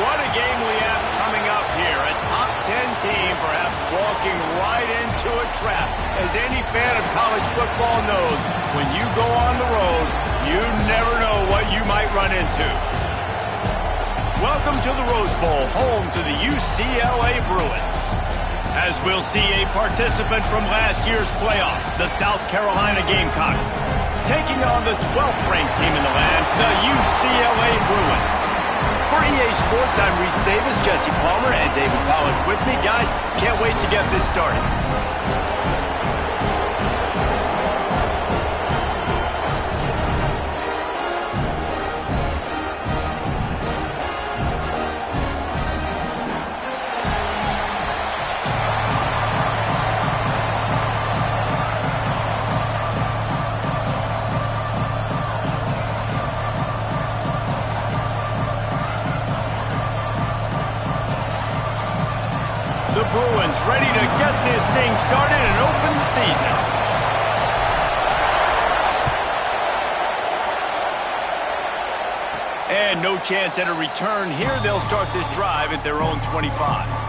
What a game we have coming up here. A top 10 team perhaps walking right into a trap. As any fan of college football knows, when you go on the road, you never know what you might run into. Welcome to the Rose Bowl, home to the UCLA Bruins. As we'll see a participant from last year's playoffs, the South Carolina Gamecocks, taking on the 12th ranked team in the land, the UCLA Bruins. For EA Sports, I'm Reese Davis, Jesse Palmer, and David Pollack with me. Guys, can't wait to get this started. The Bruins ready to get this thing started and open the season. And no chance at a return here. They'll start this drive at their own 25.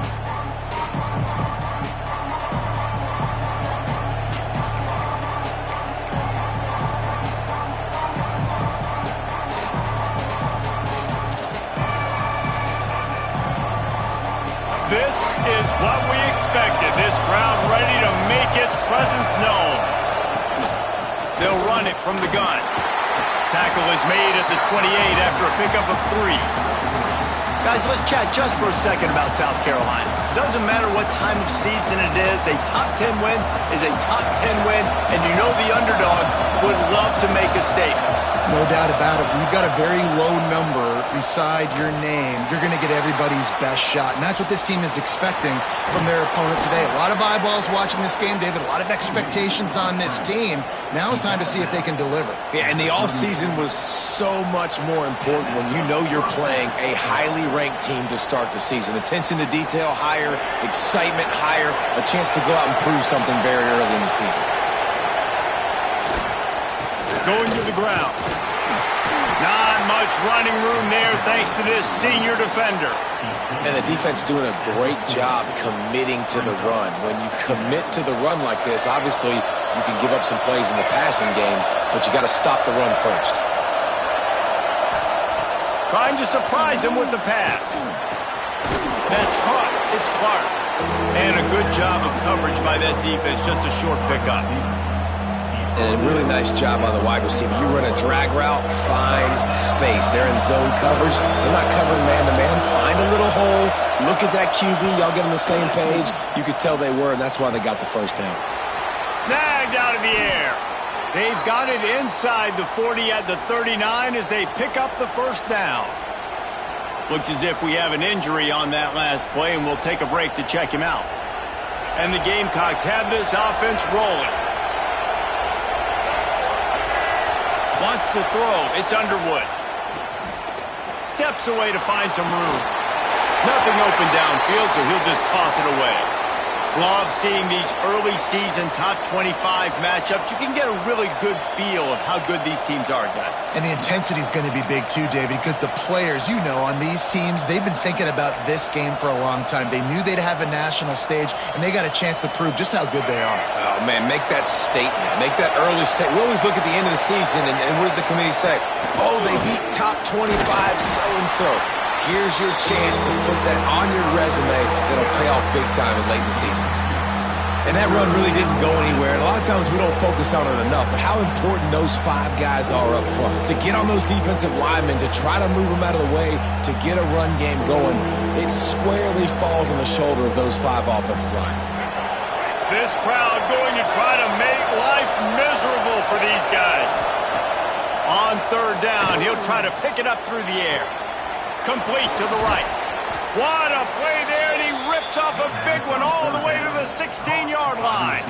This is what we expected. This crowd ready to make its presence known. They'll run it from the gun. Tackle is made at the 28 after a pickup of 3. Guys, let's chat just for a second about South Carolina. Doesn't matter what time of season it is, a top 10 win is a top 10 win, and you know the underdogs would love to make a statement. No doubt about it. We've got a very low number beside your name. You're going to get everybody's best shot, and that's what this team is expecting from their opponent today. A lot of eyeballs watching this game, David. A lot of expectations on this team. Now it's time to see if they can deliver. Yeah, and the offseason was so much more important when you know you're playing a highly ranked team to start the season. Attention to detail higher, excitement higher, a chance to go out and prove something very early in the season. Going to the ground. Not much running room there thanks to this senior defender. And the defense doing a great job committing to the run. When you commit to the run like this, obviously you can give up some plays in the passing game, but you got to stop the run first. Trying to surprise him with the pass. That's caught. It's Clark. And a good job of coverage by that defense. Just a short pickup. And a really nice job by the wide receiver. You run a drag route, find space. They're in zone coverage. They're not covering man-to-man. Find a little hole. Look at that QB. Y'all get on the same page. You could tell they were, and that's why they got the first down. Snagged out of the air. They've got it inside the 40 at the 39 as they pick up the first down. Looks as if we have an injury on that last play, and we'll take a break to check him out. And the Gamecocks have this offense rolling. Wants to throw. It's Underwood. Steps away to find some room. Nothing open downfield, so he'll just toss it away. Love seeing these early season top 25 matchups. You can get a really good feel of how good these teams are, guys. And the intensity is going to be big too, David, because the players, you know, on these teams, they've been thinking about this game for a long time. They knew they'd have a national stage, and they got a chance to prove just how good they are. Oh, man, make that statement. Make that early statement. We always look at the end of the season, and what does the committee say? Oh, they beat top 25 so-and-so. Here's your chance to put that on your resume that'll pay off big time in late in the season. And that run really didn't go anywhere. And a lot of times we don't focus on it enough, but how important those 5 guys are up front. To get on those defensive linemen, to try to move them out of the way, to get a run game going, it squarely falls on the shoulder of those 5 offensive linemen. This crowd going to try to make life miserable for these guys. On 3rd third down. He'll try to pick it up through the air. Complete to the right. What a play there, and he rips off a big one all the way to the 16-yard line.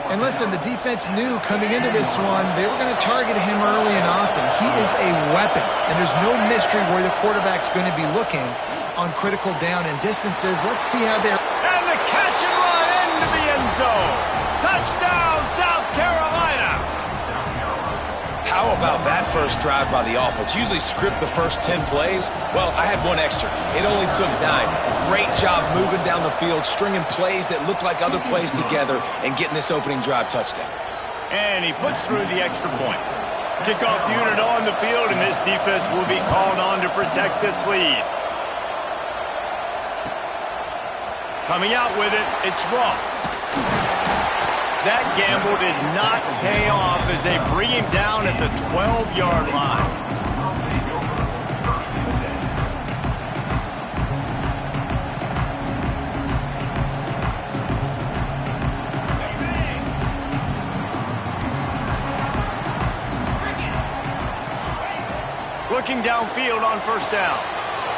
And listen, the defense knew coming into this one, they were going to target him early and often. He is a weapon, and there's no mystery where the quarterback's going to be looking on critical down and distances. Let's see how they're... And the catch and run into the end zone. Touchdown, South Carolina. How about that first drive by the offense? Usually script the first 10 plays. Well, I had one extra. It only took 9. Great job moving down the field, stringing plays that look like other plays together, and getting this opening drive touchdown. And he puts through the extra point. Kickoff unit on the field, and this defense will be called on to protect this lead. Coming out with it, it's Ross. That gamble did not pay off as they bring him down at the 12-yard line. Looking downfield on first down.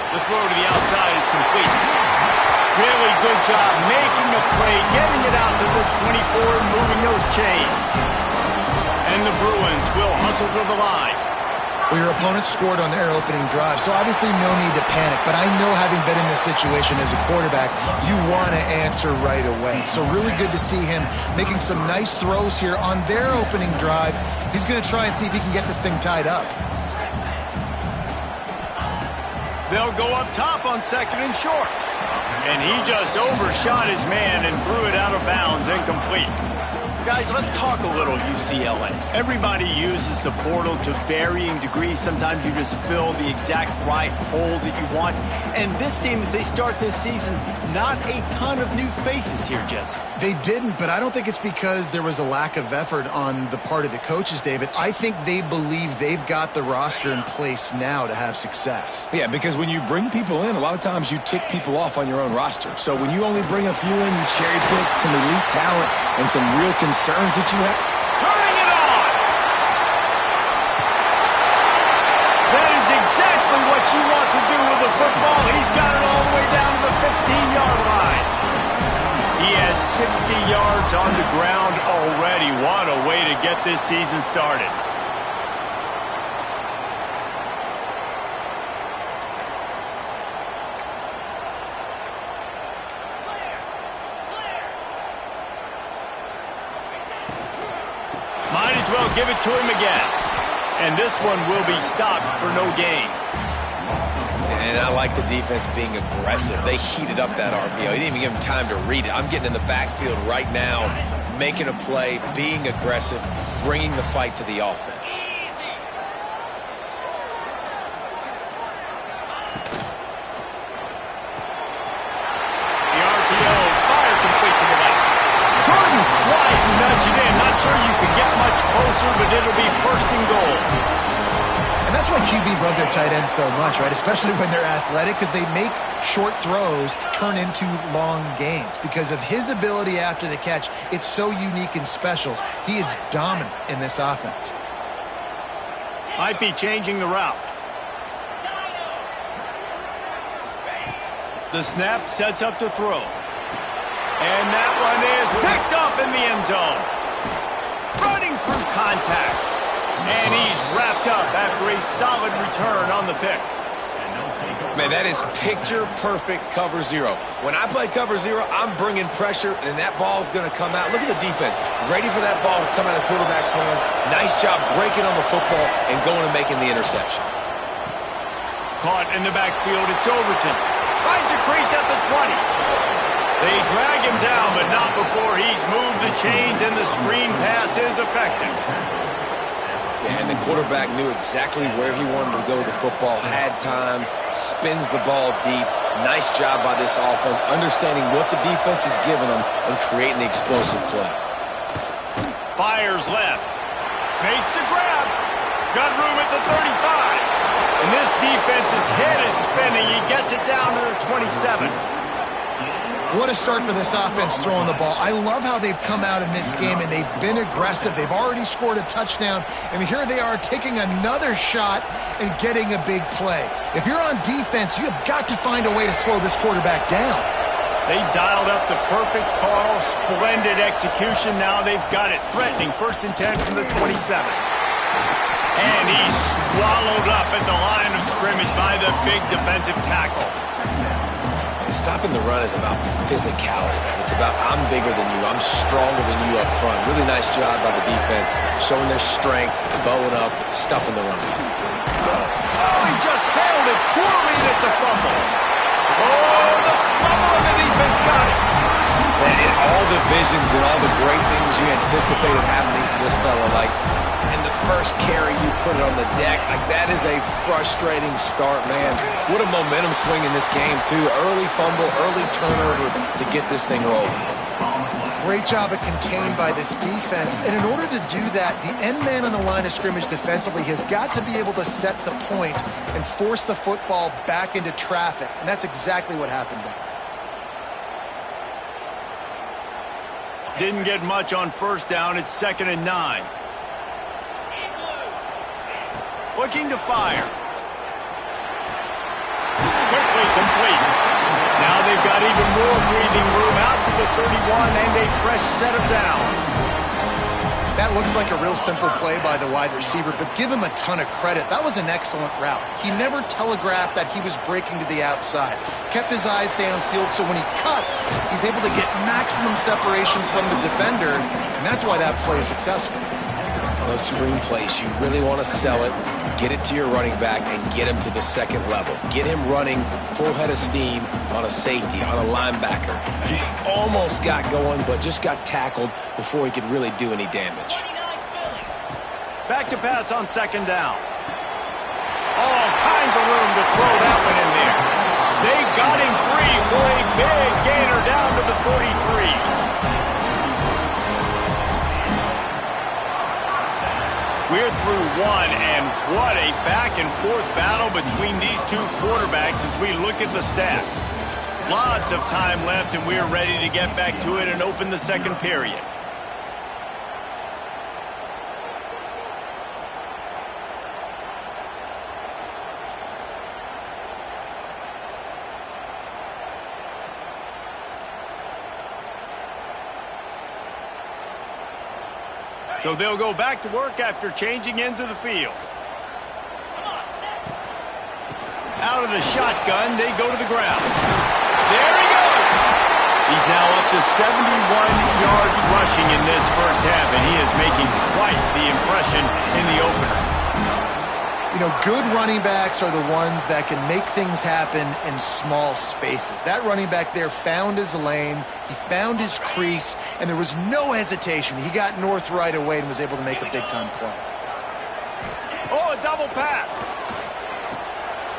The throw to the outside is complete. Really good job making a play, getting it out to the 24 and moving those chains. And the Bruins will hustle to the line. Well, your opponent scored on their opening drive, so obviously no need to panic. But I know, having been in this situation as a quarterback, you want to answer right away. So really good to see him making some nice throws here on their opening drive. He's going to try and see if he can get this thing tied up. They'll go up top on second and short. And he just overshot his man and threw it out of bounds, incomplete. Guys, let's talk a little UCLA. Everybody uses the portal to varying degrees. Sometimes you just fill the exact right hole that you want. And this team, as they start this season, not a ton of new faces here, Jesse. They didn't, but I don't think it's because there was a lack of effort on the part of the coaches, David. I think they believe they've got the roster in place now to have success. Yeah, because when you bring people in, a lot of times you tick people off on your own roster. So when you only bring a few in, you cherry pick some elite talent and some real concerns that you have. Turning it on! That is exactly what you want to do with the football. He's got it all the way down to the 15-yard line. He has 60 yards on the ground already. What a way to get this season started. Might as well give it to him again. And this one will be stopped for no gain. And I like the defense being aggressive. They heated up that RPO. He didn't even give him time to read it. I'm getting in the backfield right now, making a play, being aggressive, bringing the fight to the offense. The RPO, fire complete to the left. Couldn't quite nudge it in. Not sure you could get much closer, but it'll be first and goal. And that's why QBs love their tight ends so much, right? Especially when they're athletic, because they make short throws turn into long gains. Because of his ability after the catch, it's so unique and special. He is dominant in this offense. Might be changing the route. The snap sets up the throw. And that one is picked off in the end zone. Running through contact. And he's wrapped up after a solid return on the pick. Man, that is picture-perfect cover zero. When I play cover zero, I'm bringing pressure, and that ball's going to come out. Look at the defense. Ready for that ball to come out of the quarterback's hand. Nice job breaking on the football and going and making the interception. Caught in the backfield, it's Overton. Finds a crease at the 20. They drag him down, but not before he's moved the chains, and the screen pass is effective. Yeah, and the quarterback knew exactly where he wanted to go with the football, had time, spins the ball deep. Nice job by this offense, understanding what the defense is giving them and creating the explosive play. Fires left. Makes the grab. Got room at the 35. And this defense's head is spinning. He gets it down to the 27. What a start for this offense throwing the ball. I love how they've come out in this game, and they've been aggressive. They've already scored a touchdown, and here they are taking another shot and getting a big play. If you're on defense, you have got to find a way to slow this quarterback down. They dialed up the perfect call, splendid execution. Now they've got it. Threatening 1st and 10 from the 27. And he's swallowed up at the line of scrimmage by the big defensive tackle. Stopping the run is about physicality. It's about I'm bigger than you. I'm stronger than you up front. Really nice job by the defense, showing their strength, bowing up, stuffing the run. Oh, he just held it poorly, and it's a fumble. Oh, the fumble, and the defense got it. And all the visions and all the great things you anticipated happening for this fella, like in the first carry you put it on the deck, like that is a frustrating start, man. What a momentum swing in this game, too. Early fumble, early turnover to get this thing rolling. Great job of contained by this defense. And in order to do that, the end man on the line of scrimmage defensively has got to be able to set the point and force the football back into traffic. And that's exactly what happened there. Didn't get much on 1st down. It's 2nd and 9. Looking to fire. Quickly complete. Now they've got even more breathing room out to the 31 and a fresh set of downs. That looks like a real simple play by the wide receiver, but give him a ton of credit. That was an excellent route. He never telegraphed that he was breaking to the outside. Kept his eyes downfield, so when he cuts, he's able to get maximum separation from the defender, and that's why that play is successful. Those screen plays, you really want to sell it, get it to your running back, and get him to the 2nd level. Get him running full head of steam on a safety, on a linebacker. He almost got going, but just got tackled before he could really do any damage. Back to pass on 2nd down. All kinds of room to throw that one in there. They got him free for a big gainer down to the 43. We're through one, and what a back-and-forth battle between these two quarterbacks as we look at the stats. Lots of time left, and we're ready to get back to it and open the 2nd period. So they'll go back to work after changing into the field. Out of the shotgun, they go to the ground. There he goes! He's now up to 71 yards rushing in this 1st half, and he is making quite the impression in the opener. You know, good running backs are the ones that can make things happen in small spaces. That running back there found his lane, he found his crease, and there was no hesitation. He got north right away and was able to make a big-time play. Oh, a double pass.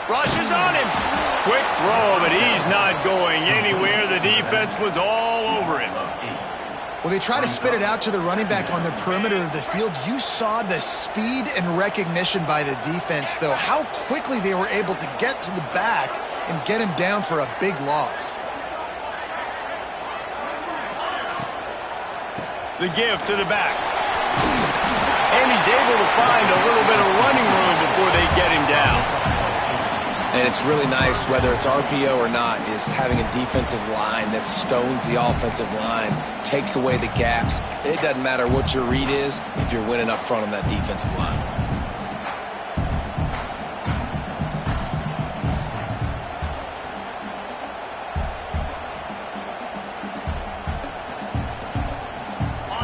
Rushes on him. Quick throw, but he's not going anywhere. The defense was all over him. Well, they try to spit it out to the running back on the perimeter of the field. You saw the speed and recognition by the defense, though, how quickly they were able to get to the back and get him down for a big loss. The give to the back. And he's able to find a little bit of running room before they get him down. And it's really nice, whether it's RPO or not, is having a defensive line that stones the offensive line, takes away the gaps. It doesn't matter what your read is if you're winning up front on that defensive line.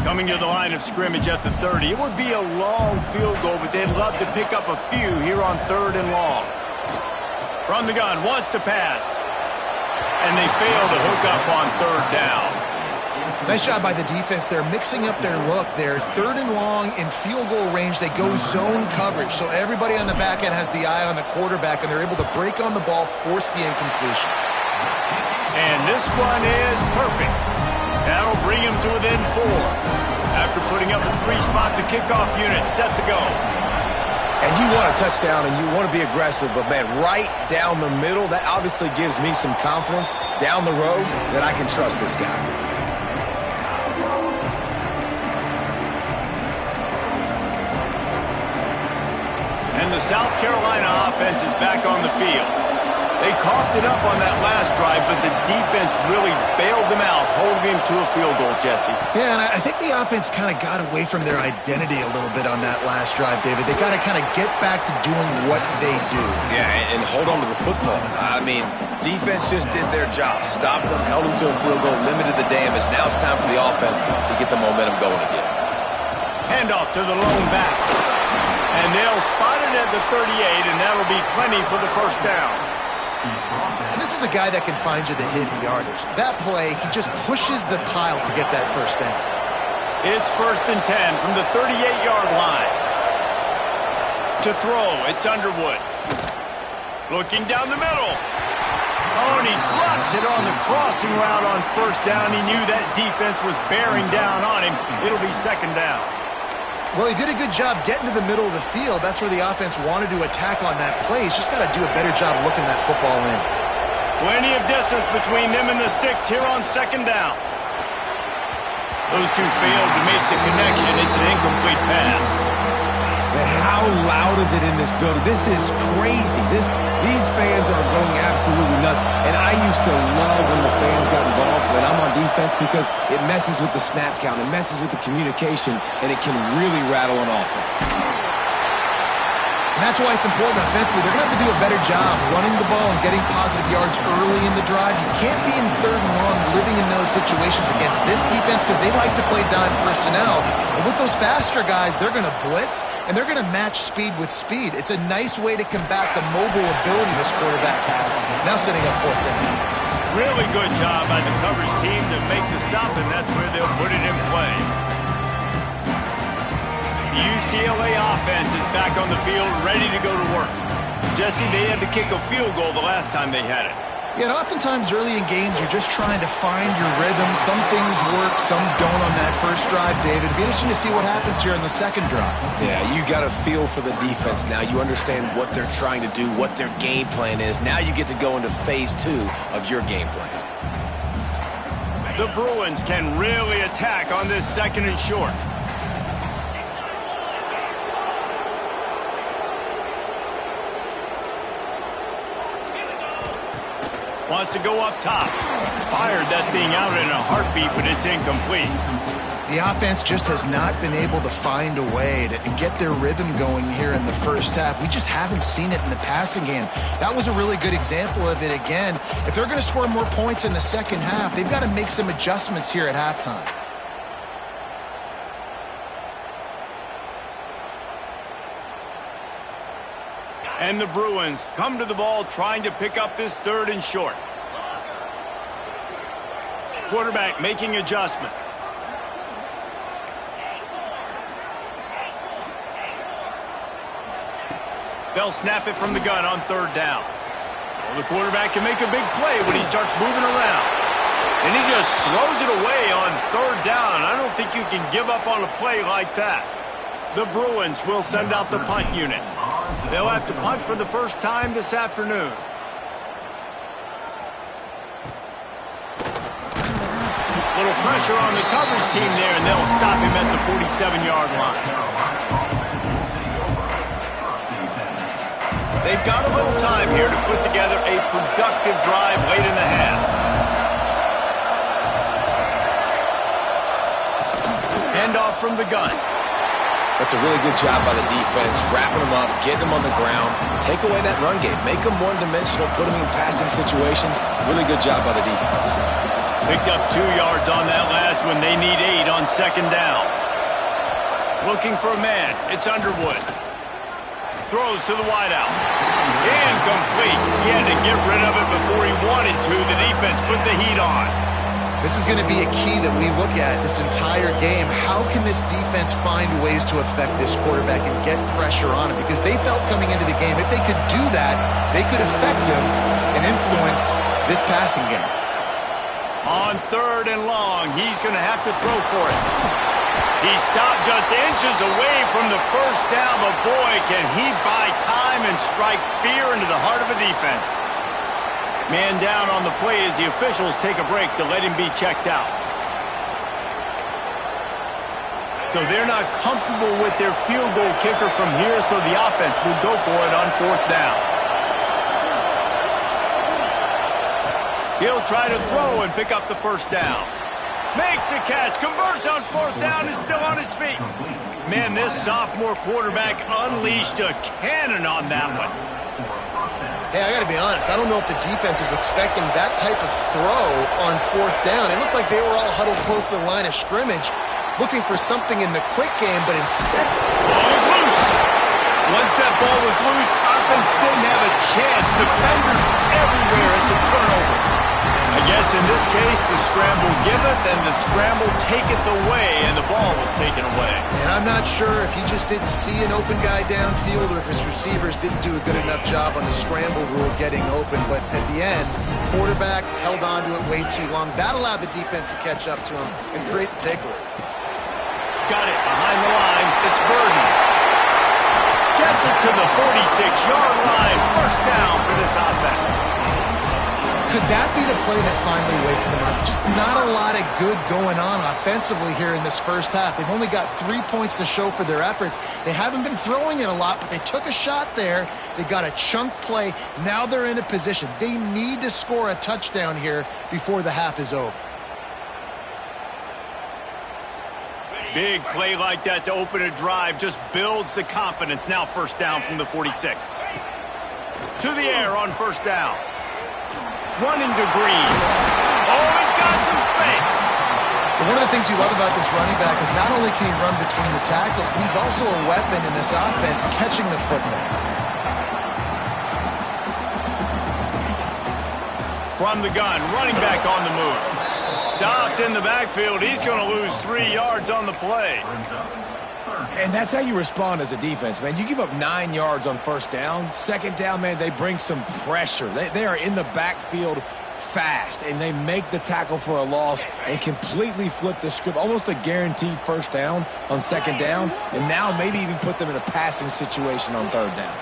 Coming to the line of scrimmage at the 30. It would be a long field goal, but they'd love to pick up a few here on 3rd and long. From the gun, wants to pass. And they fail to hook up on 3rd down. Nice job by the defense. They're mixing up their look. They're 3rd and long in field goal range. They go zone coverage. So everybody on the back end has the eye on the quarterback, and they're able to break on the ball, force the incompletion. And this one is perfect. That'll bring him to within 4. After putting up a 3-spot, the kickoff unit set to go. And you want a touchdown and you want to be aggressive, but, man, right down the middle, that obviously gives me some confidence down the road that I can trust this guy. And the South Carolina offense is back on the field. They coughed it up on that last drive, but the defense really bailed them out, holding them to a field goal, Jesse. Yeah, and I think the offense kind of got away from their identity a little bit on that last drive, David. They got to kind of get back to doing what they do. Yeah, and hold on to the football. I mean, defense just did their job. Stopped them, held them to a field goal, limited the damage. Now it's time for the offense to get the momentum going again. Handoff to the lone back. And they'll spot it at the 38, and that'll be plenty for the first down. And this is a guy that can find you the hidden yardage. That play, he just pushes the pile to get that first down. It's 1st and 10 from the 38-yard line. To throw, it's Underwood. Looking down the middle. Oh, and he drops it on the crossing route on first down. He knew that defense was bearing down on him. It'll be 2nd down. Well, he did a good job getting to the middle of the field. That's where the offense wanted to attack on that play. He's just got to do a better job looking that football in. Plenty of distance between them and the sticks here on 2nd down. Those two failed to make the connection. It's an incomplete pass. Man, how loud is it in this building? This is crazy. These fans are going absolutely nuts. And I used to love when the fans got involved when I'm on defense because it messes with the snap count. It messes with the communication, and it can really rattle an offense. And that's why it's important offensively. They're going to have to do a better job running the ball and getting positive yards early in the drive. You can't be in 3rd and long living in those situations against this defense because they like to play dime personnel. And with those faster guys, they're going to blitz, and they're going to match speed with speed. It's a nice way to combat the mobile ability this quarterback has. Now setting up 4th down. Really good job by the coverage team to make the stop, and that's where they'll put it in play. The UCLA offense is back on the field, ready to go to work. Jesse, they had to kick a field goal the last time they had it. Yeah, and oftentimes early in games, you're just trying to find your rhythm. Some things work, some don't on that first drive, David. It'll be interesting to see what happens here in the 2nd drive. Yeah, you got a feel for the defense now. You understand what they're trying to do, what their game plan is. Now you get to go into phase 2 of your game plan. The Bruins can really attack on this 2nd and short. Wants to go up top. Fired that thing out in a heartbeat, but it's incomplete. The offense just has not been able to find a way to get their rhythm going here in the first half. We just haven't seen it in the passing game. That was a really good example of it again. If they're going to score more points in the second half, they've got to make some adjustments here at halftime. And the Bruins come to the ball trying to pick up this 3rd and short. Quarterback making adjustments. They'll snap it from the gun on 3rd down. Well, the quarterback can make a big play when he starts moving around. And he just throws it away on 3rd down. I don't think you can give up on a play like that. The Bruins will send out the punt unit. They'll have to punt for the first time this afternoon. Little pressure on the coverage team there, and they'll stop him at the 47-yard line. They've got a little time here to put together a productive drive late in the half. Handoff from the gun. That's a really good job by the defense, wrapping them up, getting them on the ground, take away that run game, make them one-dimensional, put them in passing situations. Really good job by the defense. Picked up 2 yards on that last one. They need 8 on 2nd down. Looking for a man. It's Underwood. Throws to the wideout. Incomplete. He had to get rid of it before he wanted to. The defense put the heat on. This is going to be a key that we look at this entire game. How can this defense find ways to affect this quarterback and get pressure on him? Because they felt coming into the game, if they could do that, they could affect him and influence this passing game. On 3rd and long, he's going to have to throw for it. He stopped just inches away from the first down, but boy, can he buy time and strike fear into the heart of a defense. Man down on the play as the officials take a break to let him be checked out. So they're not comfortable with their field goal kicker from here, so the offense will go for it on fourth down. He'll try to throw and pick up the first down. Makes the catch, converts on fourth down, is still on his feet. Man, this sophomore quarterback unleashed a cannon on that one. Hey, I got to be honest. I don't know if the defense was expecting that type of throw on fourth down. It looked like they were all huddled close to the line of scrimmage, looking for something in the quick game, but instead... Ball was loose. Once that ball was loose, offense didn't have a chance. Defenders everywhere. It's a turnover. I guess in this case, the scramble giveth and the scramble taketh away, and the ball was taken away. And I'm not sure if he just didn't see an open guy downfield or if his receivers didn't do a good enough job on the scramble rule getting open. But at the end, quarterback held on to it way too long. That allowed the defense to catch up to him and create the takeaway. Got it behind the line. It's Burden. Gets it to the 46-yard line. First down for this offense. Could that be the play that finally wakes them up? Just not a lot of good going on offensively here in this first half. They've only got 3 points to show for their efforts. They haven't been throwing it a lot, but they took a shot there. They got a chunk play. Now they're in a position. They need to score a touchdown here before the half is over. Big play like that to open a drive just builds the confidence. Now first down from the 46. To the air on first down. Running to Green. Oh, he's got some space. But one of the things you love about this running back is not only can he run between the tackles, but he's also a weapon in this offense catching the football. From the gun, running back on the move. Stopped in the backfield. He's going to lose 3 yards on the play. And that's how you respond as a defense, man. You give up 9 yards on first down. Second down, man, they bring some pressure. They are in the backfield fast, and they make the tackle for a loss and completely flip the script. Almost a guaranteed first down on second down, and now maybe even put them in a passing situation on third down.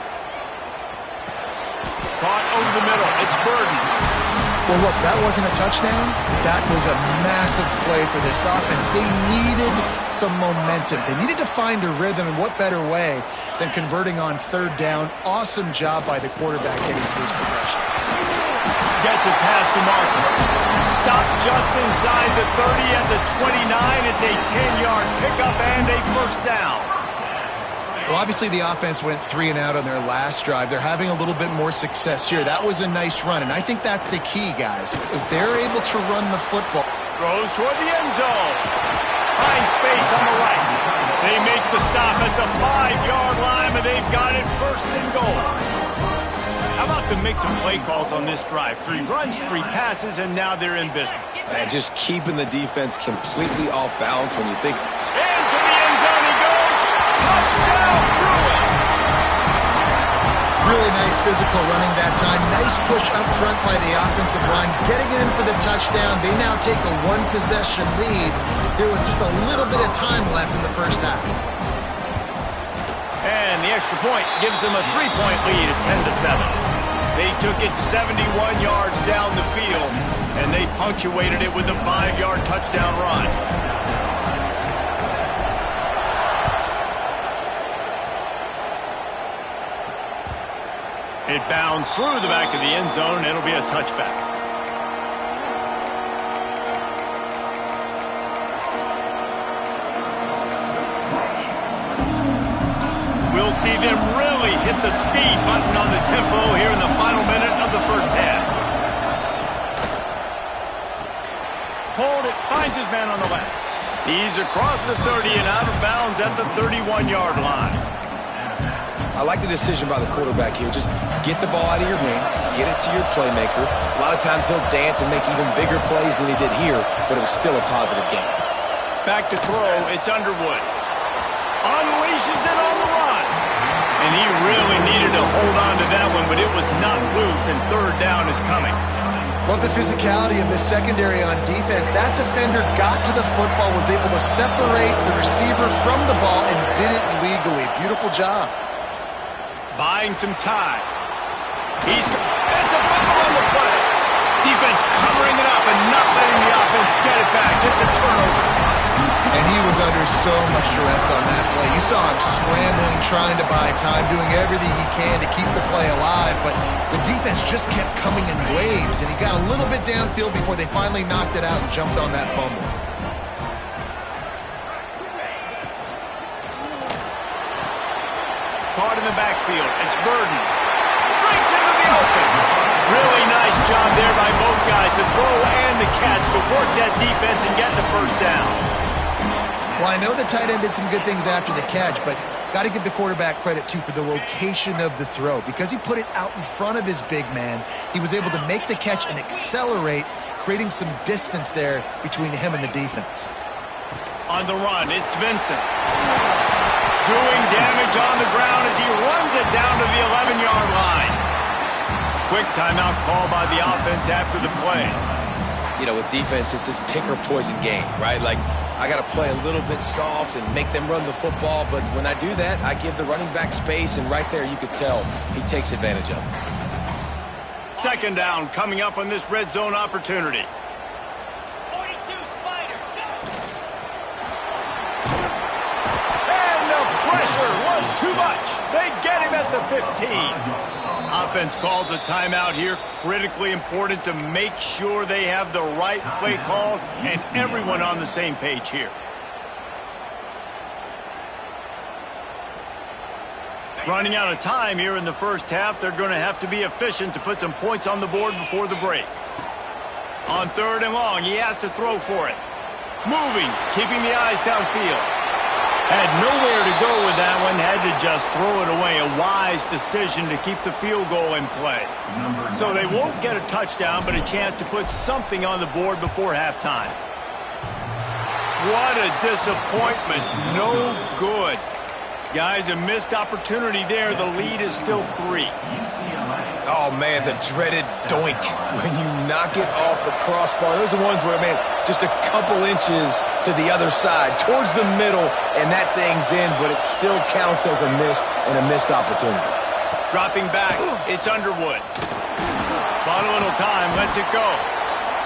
Caught over the middle. It's Burden. Well, look, that wasn't a touchdown. That was a massive play for this offense. They needed some momentum. They needed to find a rhythm, and what better way than converting on third down. Awesome job by the quarterback getting through his progression. Gets it past the marker. Stopped just inside the 30 at the 29. It's a 10-yard pickup and a first down. Well, obviously the offense went 3 and out on their last drive. They're having a little bit more success here. That was a nice run, and I think that's the key, guys. If they're able to run the football. Throws toward the end zone. Finds space on the right. They make the stop at the 5-yard line, and they've got it first and goal. How about the mix of play calls on this drive? 3 runs, 3 passes, and now they're in business. And just keeping the defense completely off balance when you think. Into the end zone he goes. Touchdown, Bruins! Really nice physical running that time. Nice push up front by the offensive line. Getting it in for the touchdown. They now take a 1-possession lead here with just a little bit of time left in the first half. And the extra point gives them a 3-point lead at 10-7. They took it 71 yards down the field, and they punctuated it with a 5-yard touchdown run. It bounds through the back of the end zone, and it'll be a touchback. We'll see them really hit the speed button on the tempo here in the final minute of the first half. Pulled it, finds his man on the left. He's across the 30 and out of bounds at the 31-yard line. I like the decision by the quarterback here. Just get the ball out of your hands, get it to your playmaker. A lot of times he'll dance and make even bigger plays than he did here, but it was still a positive game. Back to throw, it's Underwood. Unleashes it on the run. And he really needed to hold on to that one, but it was not loose, and third down is coming. Love the physicality of this secondary on defense. That defender got to the football, was able to separate the receiver from the ball, and did it legally. Beautiful job. Buying some time. It's a fumble on the play. Defense covering it up and not letting the offense get it back. It's a turnover. And he was under so much stress on that play. You saw him scrambling, trying to buy time, doing everything he can to keep the play alive, but the defense just kept coming in waves, and he got a little bit downfield before they finally knocked it out and jumped on that fumble. Caught in the backfield. It's Burden. Breaks into the open. Really nice job there by both guys to throw and the catch to work that defense and get the first down. Well, I know the tight end did some good things after the catch, but got to give the quarterback credit, too, for the location of the throw. Because he put it out in front of his big man, he was able to make the catch and accelerate, creating some distance there between him and the defense. On the run, it's Vincent. Doing damage on the ground as he runs it down to the 11-yard line. Quick timeout call by the offense after the play. You know, with defense, it's this pick or poison game, right? Like, I got to play a little bit soft and make them run the football, but when I do that, I give the running back space, and right there you could tell he takes advantage of it. Second down coming up on this red zone opportunity. 42 Spider, go! And the pressure was too much. They get him at the 15. Offense calls a timeout here. Critically important to make sure they have the right play called and everyone on the same page here. Running out of time here in the first half. They're going to have to be efficient to put some points on the board before the break. On third and long, he has to throw for it. Moving, keeping the eyes downfield. Had nowhere to go with that one, had to just throw it away. A wise decision to keep the field goal in play. So they won't get a touchdown, but a chance to put something on the board before halftime. What a disappointment. No good. Guys, a missed opportunity there. The lead is still 3. Oh, man, the dreaded doink when you knock it off the crossbar. Those are ones where, man, just a couple inches to the other side, towards the middle, and that thing's in, but it still counts as a missed opportunity. Dropping back, it's Underwood. Bought a little time, lets it go.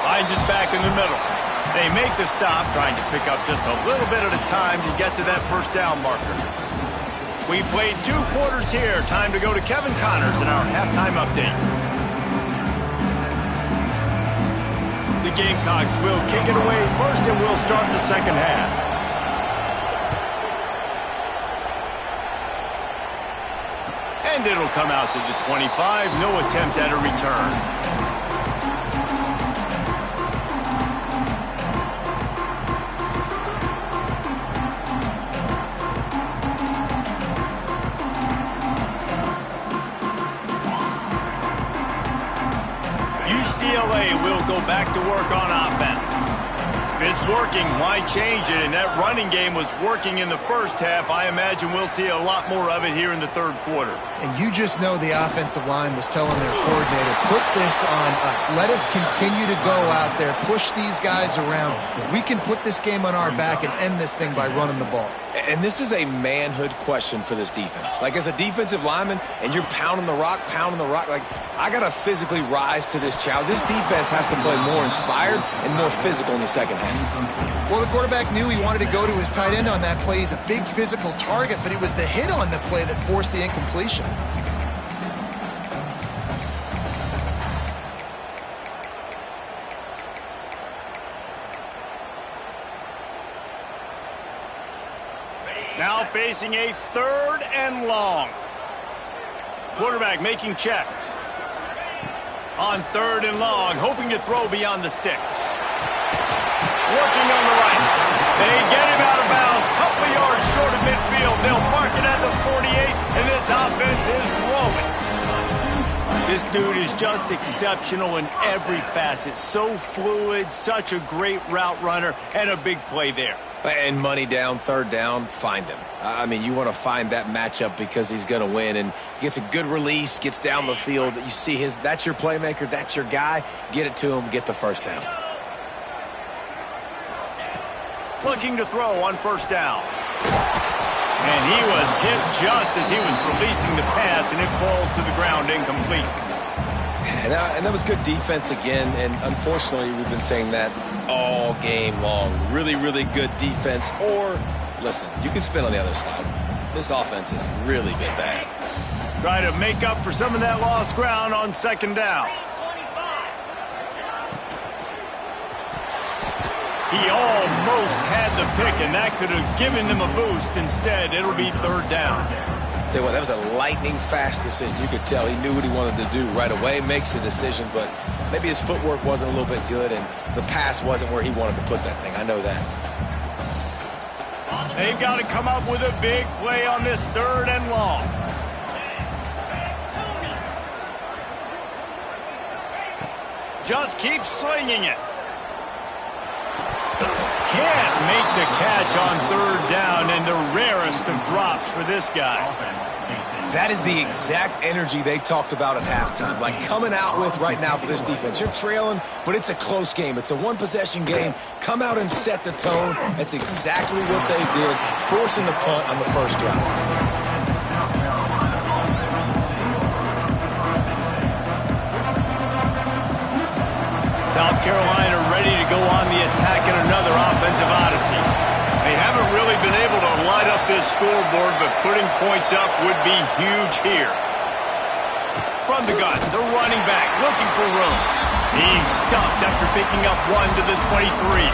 Finds his back in the middle. They make the stop, trying to pick up just a little bit at a time to get to that first down marker. We played 2 quarters here. Time to go to Kevin Connors in our halftime update. The Gamecocks will kick it away first, and we'll start the second half. And it'll come out to the 25. No attempt at a return. UCLA will go back to work on offense. If it's working, why change it? And that running game was working in the first half. I imagine we'll see a lot more of it here in the third quarter. And you just know the offensive line was telling their coordinator, put this on us. Let us continue to go out there, push these guys around. We can put this game on our back and end this thing by running the ball. And this is a manhood question for this defense. Like, as a defensive lineman, and you're pounding the rock, like, I got to physically rise to this challenge. This defense has to play more inspired and more physical in the second half. Well, the quarterback knew he wanted to go to his tight end on that play. He's a big physical target, but it was the hit on the play that forced the incompletion. Now facing a third and long. Quarterback making checks. On third and long, hoping to throw beyond the sticks. Working on the right. They get him out of bounds. Couple of yards short of midfield. They'll mark it at the 48, and this offense is rolling. This This dude is just exceptional in every facet. So fluid, such a great route runner, and a big play there. And money down, third down, find him. I mean, you want to find that matchup because he's going to win. And he gets a good release, gets down the field. You see that's your playmaker, that's your guy. Get it to him, get the first down. Looking to throw on first down. And he was hit just as he was releasing the pass, and it falls to the ground incomplete. And that was good defense again, and unfortunately we've been saying that all game long. Really, really good defense. Or, listen, you can spin on the other side. This offense has really been bad. Try to make up for some of that lost ground on second down. He almost had the pick, and that could have given them a boost. Instead, it'll be third down. Tell you what, that was a lightning-fast decision. You could tell he knew what he wanted to do right away, makes the decision, but maybe his footwork wasn't a little bit good, and the pass wasn't where he wanted to put that thing. I know that. They've got to come up with a big play on this third and long. Just keep slinging it. Can't make the catch on third down, and the rarest of drops for this guy. That is the exact energy they talked about at halftime, like coming out with right now for this defense. You're trailing, but it's a close game. It's a one-possession game. Come out and set the tone. That's exactly what they did, forcing the punt on the first drive. South Carolina ready to go on the attack in another offensive odyssey. They haven't really been able to light up this scoreboard, but putting points up would be huge here. From the gun, the running back looking for room. He's stuffed after picking up one to the 23.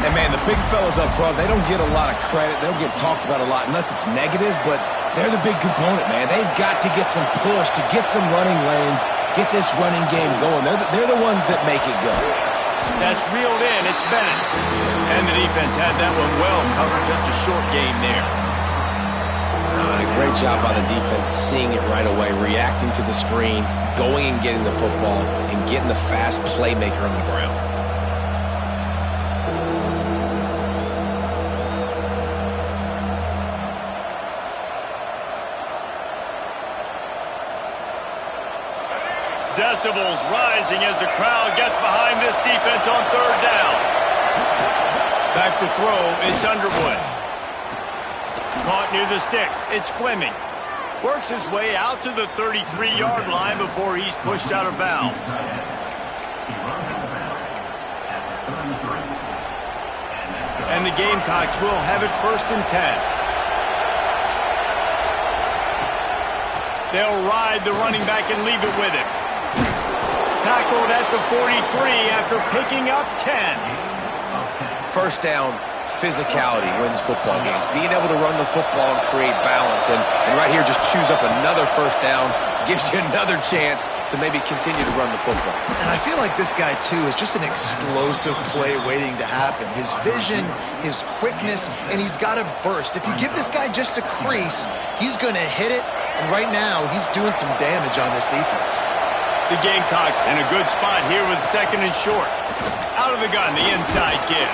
And, man, the big fellas up front, they don't get a lot of credit. They don't get talked about a lot unless it's negative, but they're the big component, man. They've got to get some push, to get some running lanes, get this running game going. They're the ones that make it go. That's reeled in. It's Bennett. And the defense had that one well covered. Just a short game there. A great job by the defense, seeing it right away, reacting to the screen, going and getting the football, and getting the fast playmaker on the ground. Decibels rising as the crowd gets behind this defense on third down. Back to throw, it's Underwood. Caught near the sticks, it's Fleming. Works his way out to the 33-yard line before he's pushed out of bounds. And the Gamecocks will have it 1st and 10. They'll ride the running back and leave it with him. Tackled at the 43 after picking up 10. First down, physicality wins football games. Being able to run the football and create balance. And right here, just choose up another first down. Gives you another chance to maybe continue to run the football. And I feel like this guy, too, is just an explosive play waiting to happen. His vision, his quickness, and he's got to burst. If you give this guy just a crease, he's going to hit it. And right now, he's doing some damage on this defense. The Gamecocks in a good spot here with 2nd and short. Out of the gun, the inside give.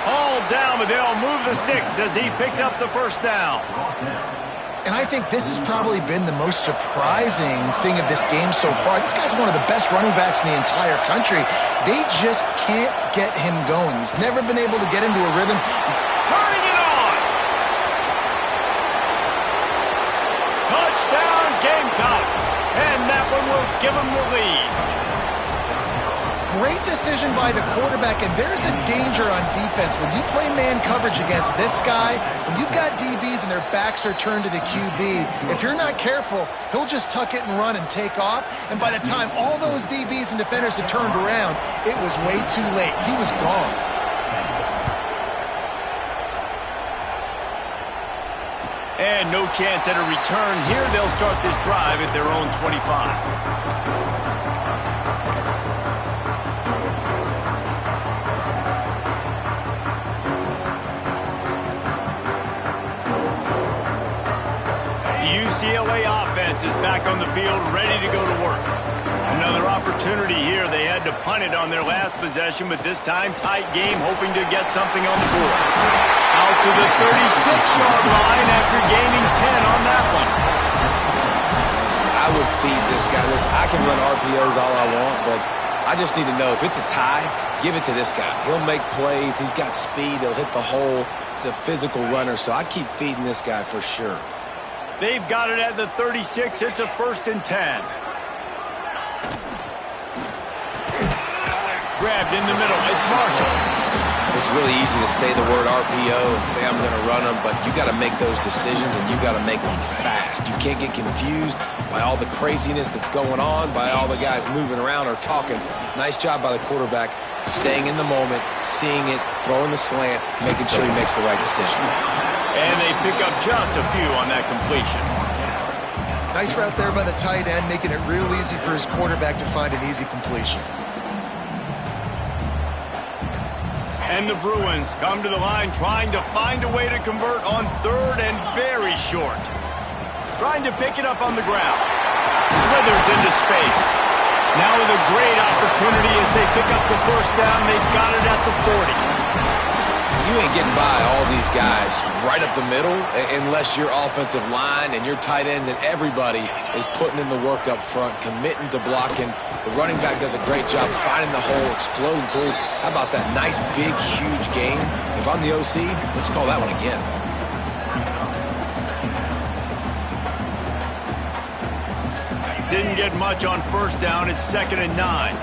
Hauled down, but they'll move the sticks as he picks up the first down. And I think this has probably been the most surprising thing of this game so far. This guy's one of the best running backs in the entire country. They just can't get him going. He's never been able to get into a rhythm. Turning it on! Touchdown, Gamecocks! And that one will give them the lead. Great decision by the quarterback, and there's a danger on defense. When you play man coverage against this guy, when you've got DBs and their backs are turned to the QB, if you're not careful, he'll just tuck it and run and take off. And by the time all those DBs and defenders had turned around, it was way too late. He was gone. And no chance at a return here. They'll start this drive at their own 25. UCLA offense is back on the field, ready to go to work. Another opportunity here. They had to punt it on their last possession, but this time tight game, hoping to get something on the board. Out to the 36-yard line after gaining 10 on that one. I would feed this guy this. I can run RPOs all I want, but I just need to know if it's a tie, give it to this guy. He'll make plays. He's got speed. He'll hit the hole. He's a physical runner, so I keep feeding this guy for sure. They've got it at the 36. It's a 1st and 10. Grabbed in the middle. It's Marshall. It's really easy to say the word RPO and say I'm going to run them, but you got to make those decisions, and you got to make them fast. You can't get confused by all the craziness that's going on, by all the guys moving around or talking. Nice job by the quarterback, staying in the moment, seeing it, throwing the slant, making sure he makes the right decision. And they pick up just a few on that completion. Nice route there by the tight end, making it real easy for his quarterback to find an easy completion. And the Bruins come to the line trying to find a way to convert on 3rd and very short. Trying to pick it up on the ground. Slithers into space. Now with a great opportunity as they pick up the 1st down. They've got it at the 40. You ain't getting by all these guys right up the middle unless your offensive line and your tight ends and everybody is putting in the work up front, committing to blocking. The running back does a great job finding the hole, exploding through. How about that nice, big, huge game? If I'm the OC, let's call that one again. Didn't get much on 1st down. It's 2nd and 9.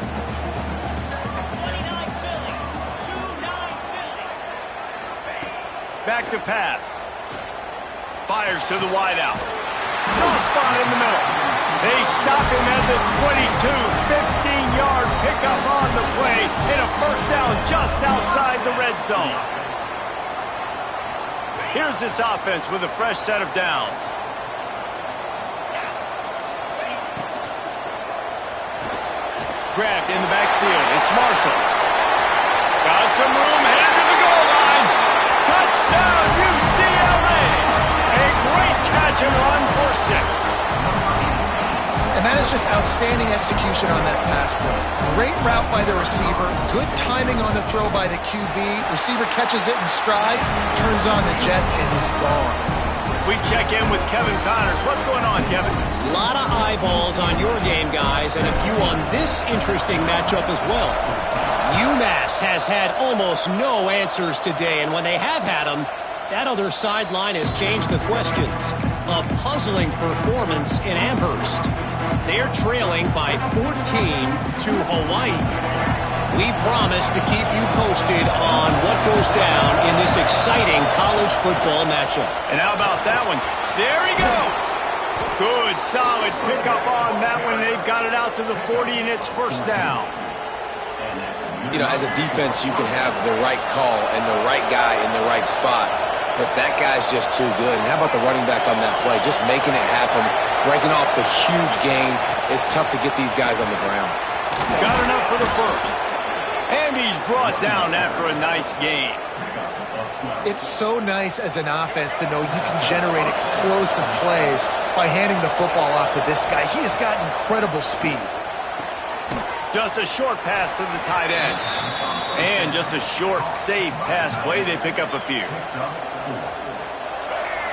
Back to pass. Fires to the wideout. Soft spot in the middle. They stop him at the 22. 15-yard pickup on the play. And a 1st down just outside the red zone. Here's this offense with a fresh set of downs. Grabbed in the backfield. It's Marshall. Got some room. Headed to the goal line. Touchdown, UCLA! A great catch and run for 6. And that is just outstanding execution on that pass play. Great route by the receiver, good timing on the throw by the QB. Receiver catches it in stride, turns on the jets, and is gone. We check in with Kevin Connors. What's going on, Kevin? A lot of eyeballs on your game, guys, and a few on this interesting matchup as well. UMass has had almost no answers today, and when they have had them, that other sideline has changed the questions. A puzzling performance in Amherst. They're trailing by 14 to Hawaii. We promise to keep you posted on what goes down in this exciting college football matchup. And how about that one? There he goes. Good, solid pickup on that one. They've got it out to the 40, and it's 1st down. You know, as a defense, you can have the right call and the right guy in the right spot, but that guy's just too good. And how about the running back on that play? Just making it happen, breaking off the huge gain. It's tough to get these guys on the ground. Got enough for the 1st. And he's brought down after a nice gain. It's so nice as an offense to know you can generate explosive plays by handing the football off to this guy. He has got incredible speed. Just a short pass to the tight end. And just a short, safe pass play. They pick up a few.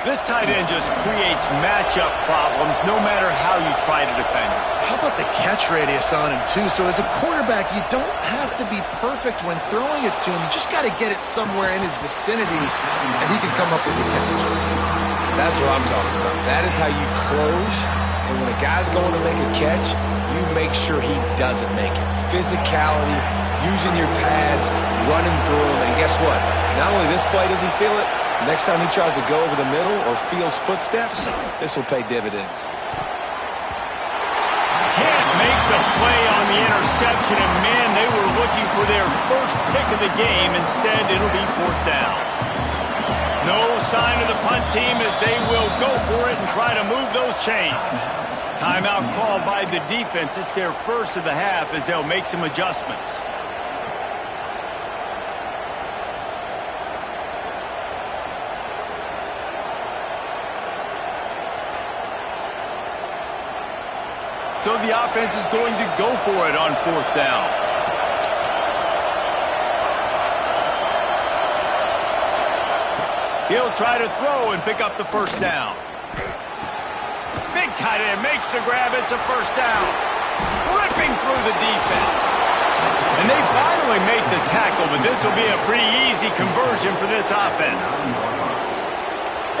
This tight end just creates matchup problems no matter how you try to defend him. How about the catch radius on him, too? So as a quarterback, you don't have to be perfect when throwing it to him. You just got to get it somewhere in his vicinity, and he can come up with the catch. That's what I'm talking about. That is how you close. And when a guy's going to make a catch, you make sure he doesn't make it. Physicality, using your pads, running through him. And guess what? Not only this play does he feel it, next time he tries to go over the middle or feels footsteps, this will pay dividends. Can't make the play on the interception, and man, they were looking for their 1st pick of the game. Instead, it'll be 4th down. No sign of the punt team as they will go for it and try to move those chains. Timeout called by the defense. It's their 1st of the half as they'll make some adjustments. So the offense is going to go for it on 4th down. He'll try to throw and pick up the 1st down. Big tight end makes the grab. It's a 1st down. Ripping through the defense. And they finally make the tackle, but this will be a pretty easy conversion for this offense.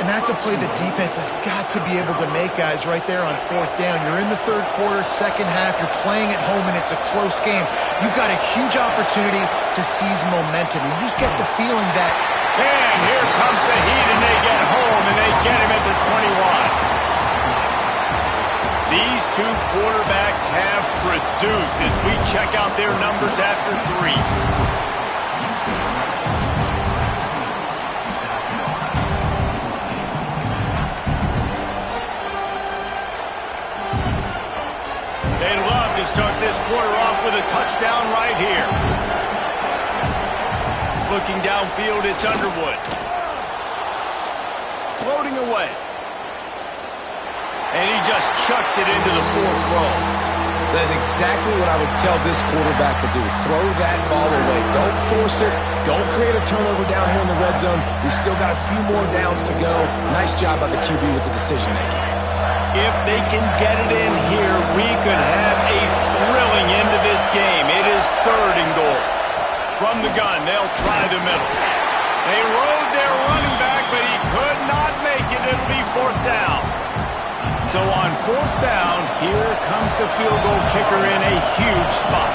And that's a play the defense has got to be able to make, guys, right there on 4th down. You're in the 3rd quarter, 2nd half. You're playing at home, and it's a close game. You've got a huge opportunity to seize momentum. You just get the feeling that... And here comes the heat, and they get home, and they get him at the 21. These two quarterbacks have produced as we check out their numbers after 3. They'd love to start this quarter off with a touchdown right here. Looking downfield, it's Underwood. Floating away. And he just chucks it into the 4th row. That's exactly what I would tell this quarterback to do. Throw that ball away. Don't force it. Don't create a turnover down here in the red zone. We still got a few more downs to go. Nice job by the QB with the decision-making. If they can get it in here, we could have a thrilling end to this game. It is 3rd and goal. From the gun, they'll try the middle. They rode their running back, but he could not make it. It'll be 4th down. So on 4th down, here comes the field goal kicker in a huge spot.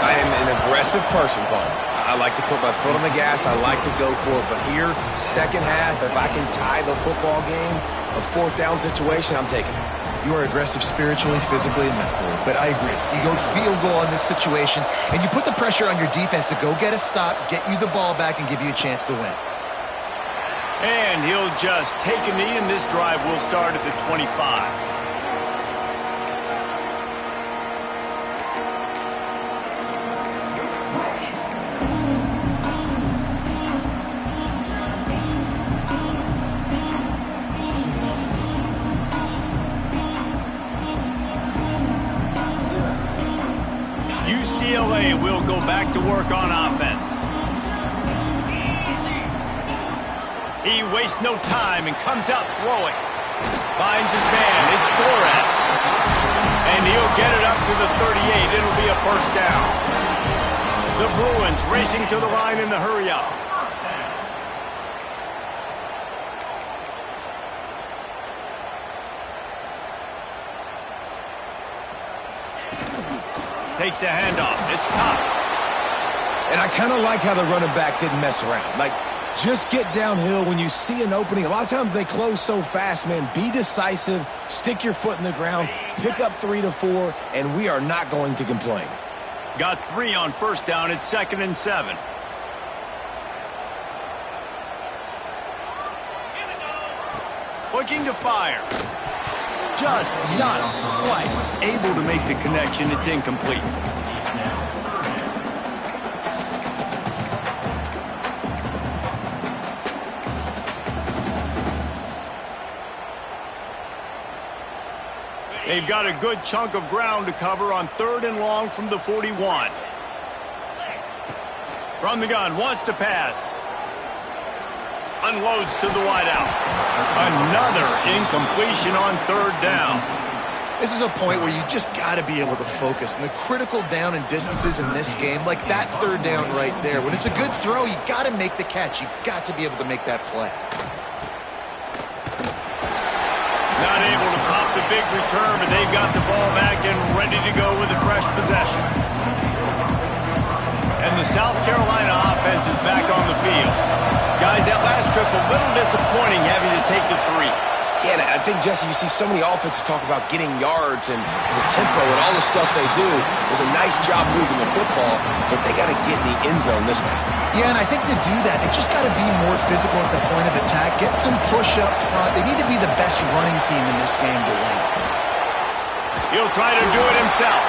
I am an aggressive person, Paul. I like to put my foot on the gas. I like to go for it. But here, 2nd half, if I can tie the football game, a 4th down situation, I'm taking it. You are aggressive spiritually, physically, and mentally. But I agree. You go field goal in this situation, and you put the pressure on your defense to go get a stop, get you the ball back, and give you a chance to win. And he'll just take a knee, and this drive will start at the 25. UCLA will go back to work on offense. He wastes no time and comes out throwing. Finds his man. It's Flores. And he'll get it up to the 38. It'll be a 1st down. The Bruins racing to the line in the hurry-up. Takes the handoff. It's Cox. And I kind of like how the running back didn't mess around. Like, just get downhill when you see an opening. A lot of times they close so fast, man. Be decisive. Stick your foot in the ground. Pick up 3 to 4, and we are not going to complain. Got 3 on 1st down. It's 2nd and 7. Looking to fire. Just not quite able to make the connection. It's incomplete. They've got a good chunk of ground to cover on 3rd and long from the 41. From the gun, wants to pass. Unloads to the wideout. Another incompletion on 3rd down. This is a point where you just got to be able to focus. And the critical down and distances in this game, like that 3rd down right there, when it's a good throw, you got to make the catch. You got to be able to make that play. Not able to pop the big return, but they've got the ball back and ready to go with a fresh possession. And the South Carolina offense is back on the field. Guys, that last trip a little disappointing having to take the 3. Yeah, and I think, Jesse, you see so many offenses talk about getting yards and the tempo and all the stuff they do. It was a nice job moving the football, but they got to get in the end zone this time. Yeah, and I think to do that, they just got to be more physical at the point of attack, get some push up front. They need to be the best running team in this game to win. He'll try to do it himself.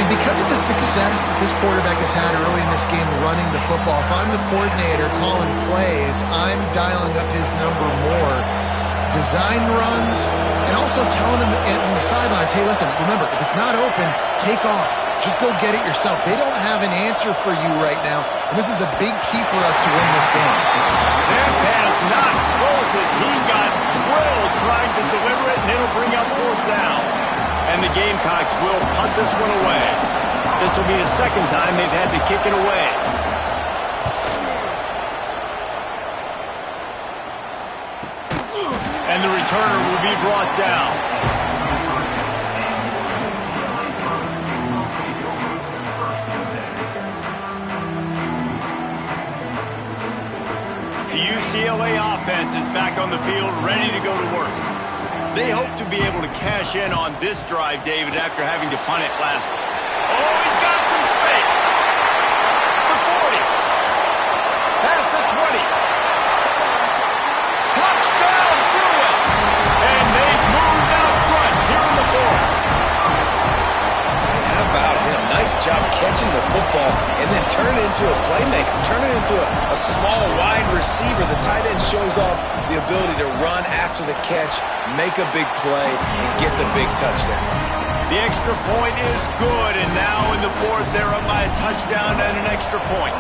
And because of the success this quarterback has had early in this game running the football, if I'm the coordinator calling plays, I'm dialing up his number more. design runs, and also telling them on the sidelines, hey, listen, remember, if it's not open, take off. Just go get it yourself. They don't have an answer for you right now, and this is a big key for us to win this game. That pass not close as he got drilled trying to deliver it, and it'll bring up fourth down. And the Gamecocks will punt this one away. This will be the second time they've had to kick it away. And the returner will be brought down. The UCLA offense is back on the field, ready to go to work. They hope to be able to cash in on this drive, David, after having to punt it last. Oh, he's got some space. The 40. Past the 20. Touchdown, Bruin. And they've moved out front here in the fourth. How about him? Nice job catching the football and then turn it into a playmaker. Turn it into a small, wide receiver. The tight end shows off the ability to run after the catch, make a big play, and get the big touchdown. The extra point is good, and now in the fourth, they're up by a touchdown and an extra point.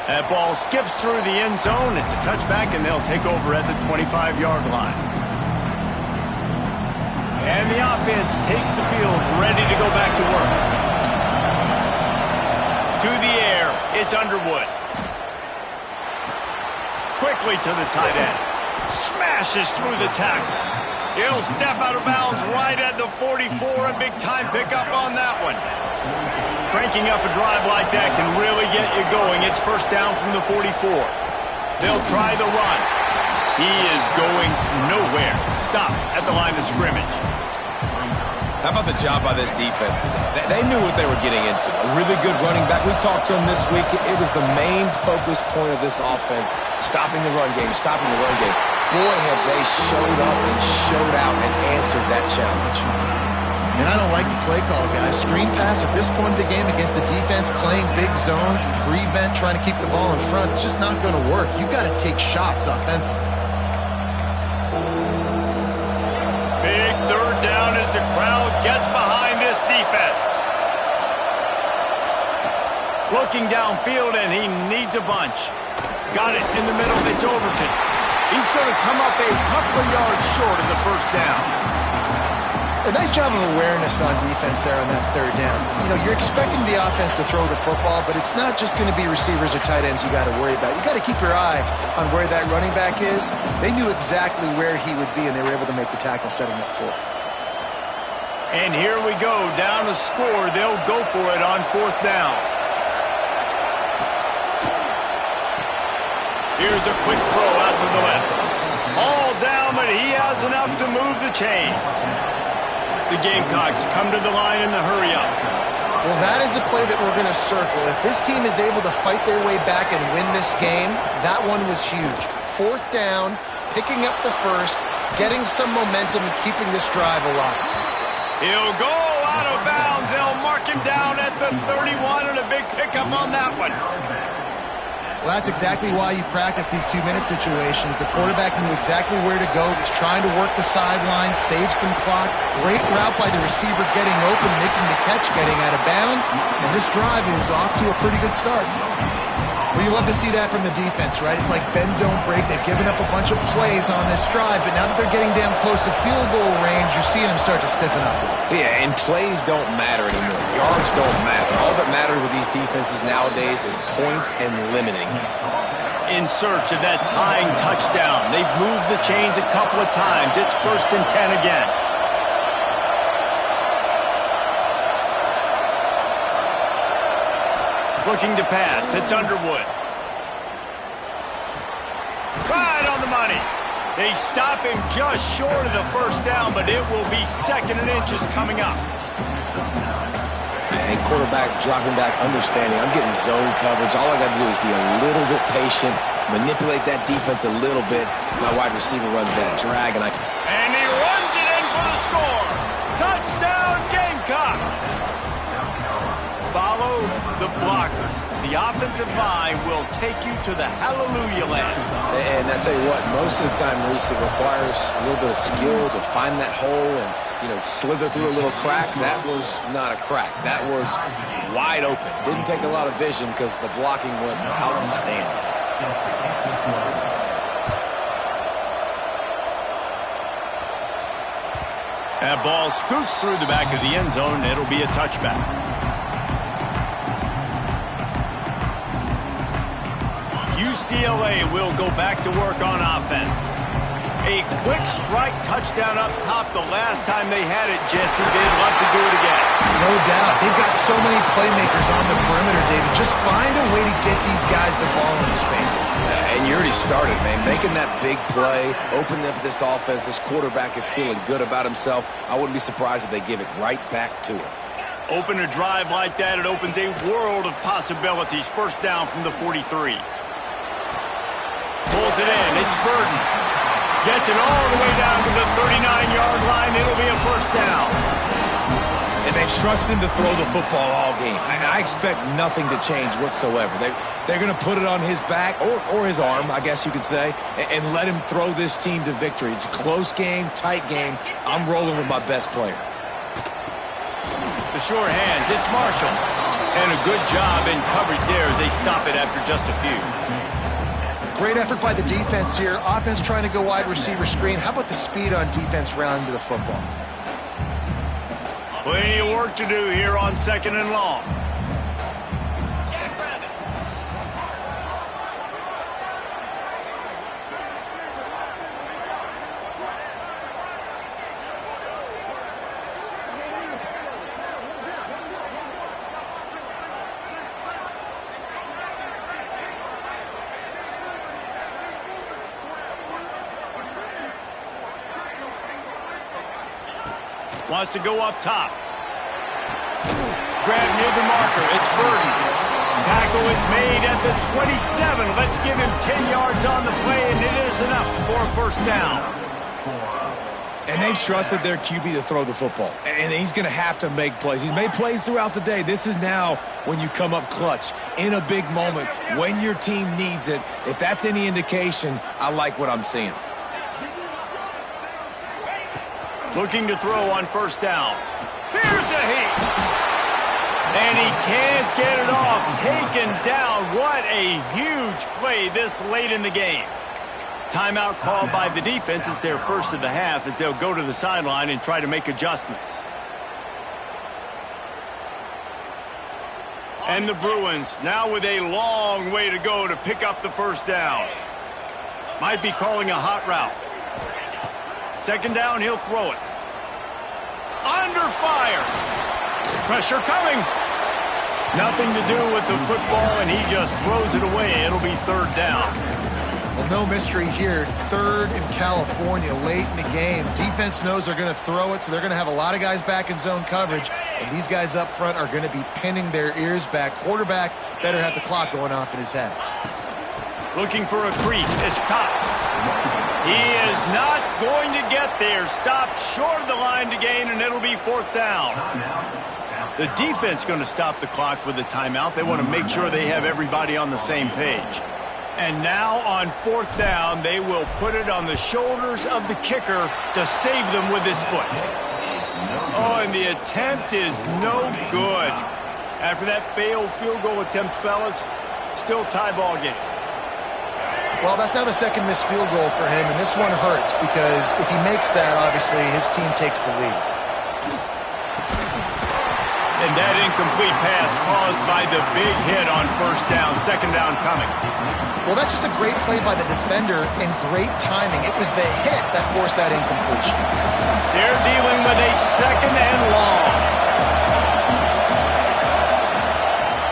That ball skips through the end zone. It's a touchback, and they'll take over at the 25-yard line. And the offense takes the field, ready to go back to work. To the air, it's Underwood. Quickly to the tight end. Smashes through the tackle. He'll step out of bounds right at the 44. A big time pickup on that one. Cranking up a drive like that can really get you going. It's first down from the 44. They'll try the run. He is going nowhere. Stop at the line of scrimmage. How about the job by this defense today? They knew what they were getting into. A really good running back. We talked to him this week. It was the main focus point of this offense, stopping the run game, stopping the run game. Boy, have they showed up and showed out and answered that challenge. And I don't like the play call, guys. Screen pass at this point of the game against the defense, playing big zones, prevent, trying to keep the ball in front. It's just not going to work. You got to take shots offensively. Big third down as the crowd gets behind this defense. Looking downfield, and he needs a bunch. Got it in the middle. It's Overton. He's going to come up a couple of yards short of the first down. A nice job of awareness on defense there on that third down. You know, you're expecting the offense to throw the football, but it's not just going to be receivers or tight ends you got to worry about. You got to keep your eye on where that running back is. They knew exactly where he would be, and they were able to make the tackle setting up for it. And here we go, down to score. They'll go for it on fourth down. Here's a quick throw out to the left. All down, but he has enough to move the chains. The Gamecocks come to the line in the hurry-up. Well, that is a play that we're going to circle. If this team is able to fight their way back and win this game, that one was huge. Fourth down, picking up the first, getting some momentum and keeping this drive alive. He'll go out of bounds. They'll mark him down at the 31 and a big pickup on that one. Well, that's exactly why you practice these 2-minute situations. The quarterback knew exactly where to go. He's trying to work the sideline, save some clock. Great route by the receiver getting open, making the catch, getting out of bounds. And this drive is off to a pretty good start. Well, you love to see that from the defense, right? It's like bend, don't break. They've given up a bunch of plays on this drive, but now that they're getting down close to field goal range, you're seeing them start to stiffen up. Yeah, and plays don't matter anymore. Yards don't matter. All that matters with these defenses nowadays is points and limiting them. In search of that tying touchdown. They've moved the chains a couple of times. It's 1st and 10 again. Looking to pass. It's Underwood. Right on the money. They stop him just short of the first down, but it will be 2nd and inches coming up. And quarterback dropping back, understanding I'm getting zone coverage. All I got to do is be a little bit patient, manipulate that defense a little bit. My wide receiver runs that drag, and he runs it in for the score. Touchdown, Gamecocks. Follow the blockers. the offensive line will take you to the hallelujah land. And I tell you what, most of the time, Reese, it requires a little bit of skill to find that hole and, slither through a little crack. That was not a crack. That was wide open. Didn't take a lot of vision because the blocking was outstanding. That ball scoots through the back of the end zone. It'll be a touchback. UCLA will go back to work on offense. A quick strike touchdown up top the last time they had it, Jesse. They'd love to do it again. No doubt. They've got so many playmakers on the perimeter, David. Just find a way to get these guys the ball in space. And you already started, man. Making that big play, opening up this offense. This quarterback is feeling good about himself. I wouldn't be surprised if they give it right back to him. Open a drive like that, it opens a world of possibilities. First down from the 43. Pulls it in. It's Burden. Gets it all the way down to the 39-yard line. It'll be a first down. And they've trusted him to throw the football all game. I expect nothing to change whatsoever. They're going to put it on his back, or his arm, I guess you could say, and let him throw this team to victory. It's a close game, tight game. I'm rolling with my best player. The sure hands. It's Marshall. And a good job in coverage there as they stop it after just a few. Great effort by the defense here. Offense trying to go wide receiver screen. How about the speed on defense rounding to the football? Plenty of work to do here on 2nd and long. Wants to go up top. Grab near the marker. It's Burden. Tackle is made at the 27. Let's give him 10 yards on the play, and it is enough for a first down. And they've trusted their QB to throw the football. And he's going to have to make plays. He's made plays throughout the day. This is now when you come up clutch in a big moment when your team needs it. If that's any indication, I like what I'm seeing. Looking to throw on first down. Here's a heat. And he can't get it off. Taken down. What a huge play this late in the game. Timeout called by the defense. It's their first of the half as they'll go to the sideline and try to make adjustments. And the Bruins now with a long way to go to pick up the first down. Might be calling a hot route. 2nd down, he'll throw it. Under fire. Pressure coming. Nothing to do with the football, and he just throws it away. It'll be 3rd down. Well, no mystery here. 3rd in California late in the game. Defense knows they're going to throw it, so they're going to have a lot of guys back in zone coverage, and these guys up front are going to be pinning their ears back. Quarterback better have the clock going off in his head. Looking for a crease. It's Cox. He is not going to get there. Stopped short of the line to gain, and it'll be 4th down. The defense going to stop the clock with a timeout. They want to make sure they have everybody on the same page. And now on 4th down, they will put it on the shoulders of the kicker to save them with his foot. Oh, and the attempt is no good. After that failed field goal attempt, fellas, still tie ball game. Well, that's now the 2nd missed field goal for him, and this one hurts because if he makes that, obviously, his team takes the lead. And that incomplete pass caused by the big hit on first down. 2nd down coming. Well, that's just a great play by the defender and great timing. It was the hit that forced that incompletion. They're dealing with a 2nd and long.